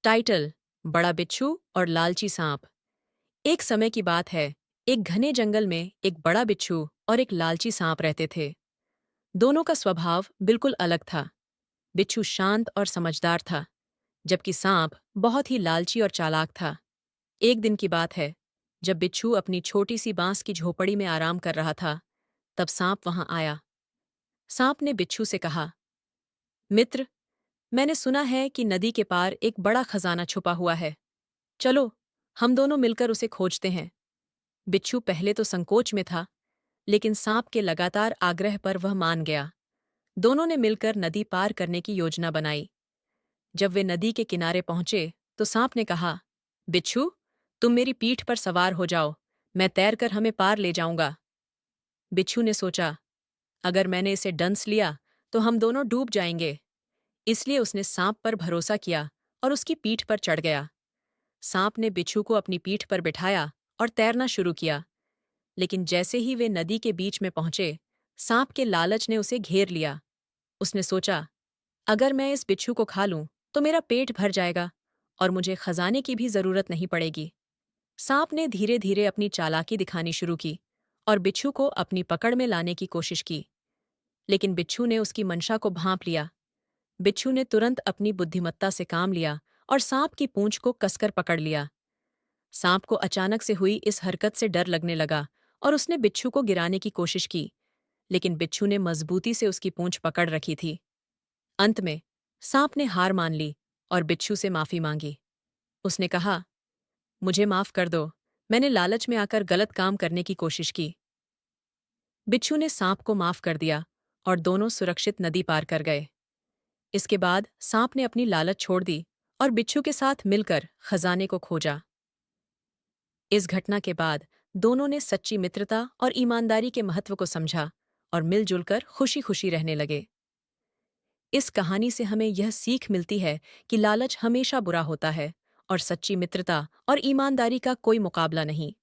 Title: बड़ा बिच्छू और लालची सांप। एक समय की बात है, एक घने जंगल में एक बड़ा बिच्छू और एक लालची सांप रहते थे। दोनों का स्वभाव बिल्कुल अलग था। बिच्छू शांत और समझदार था, जबकि सांप बहुत ही लालची और चालाक था। एक दिन की बात है, जब बिच्छू अपनी छोटी सी बांस की झोपड़ी में आराम कर रहा था, तब सांप वहां आया। सांप ने बिच्छू से कहा, मित्र, मैंने सुना है कि नदी के पार एक बड़ा खजाना छुपा हुआ है। चलो, हम दोनों मिलकर उसे खोजते हैं। बिच्छू पहले तो संकोच में था, लेकिन सांप के लगातार आग्रह पर वह मान गया। दोनों ने मिलकर नदी पार करने की योजना बनाई। जब वे नदी के किनारे पहुंचे, तो सांप ने कहा, बिच्छू, तुम मेरी पीठ पर सवार हो जाओ, मैं तैरकर हमें पार ले जाऊंगा। बिच्छू ने सोचा, अगर मैंने इसे डंस लिया, तो हम दोनों डूब जाएंगे। इसलिए उसने सांप पर भरोसा किया और उसकी पीठ पर चढ़ गया। सांप ने बिच्छू को अपनी पीठ पर बिठाया और तैरना शुरू किया। लेकिन जैसे ही वे नदी के बीच में पहुंचे, सांप के लालच ने उसे घेर लिया। उसने सोचा, अगर मैं इस बिच्छू को खा लूं, तो मेरा पेट भर जाएगा और मुझे खजाने की भी जरूरत नहीं पड़ेगी। सांप ने धीरे धीरे अपनी चालाकी दिखानी शुरू की और बिच्छू को अपनी पकड़ में लाने की कोशिश की। लेकिन बिच्छू ने उसकी मंशा को भांप लिया। बिच्छू ने तुरंत अपनी बुद्धिमत्ता से काम लिया और सांप की पूंछ को कसकर पकड़ लिया। सांप को अचानक से हुई इस हरकत से डर लगने लगा और उसने बिच्छू को गिराने की कोशिश की, लेकिन बिच्छू ने मजबूती से उसकी पूंछ पकड़ रखी थी। अंत में सांप ने हार मान ली और बिच्छू से माफी मांगी। उसने कहा, मुझे माफ कर दो, मैंने लालच में आकर गलत काम करने की कोशिश की। बिच्छू ने सांप को माफ कर दिया और दोनों सुरक्षित नदी पार कर गए। इसके बाद सांप ने अपनी लालच छोड़ दी और बिच्छू के साथ मिलकर खजाने को खोजा। इस घटना के बाद दोनों ने सच्ची मित्रता और ईमानदारी के महत्व को समझा और मिलजुल कर खुशी खुशी रहने लगे। इस कहानी से हमें यह सीख मिलती है कि लालच हमेशा बुरा होता है और सच्ची मित्रता और ईमानदारी का कोई मुकाबला नहीं।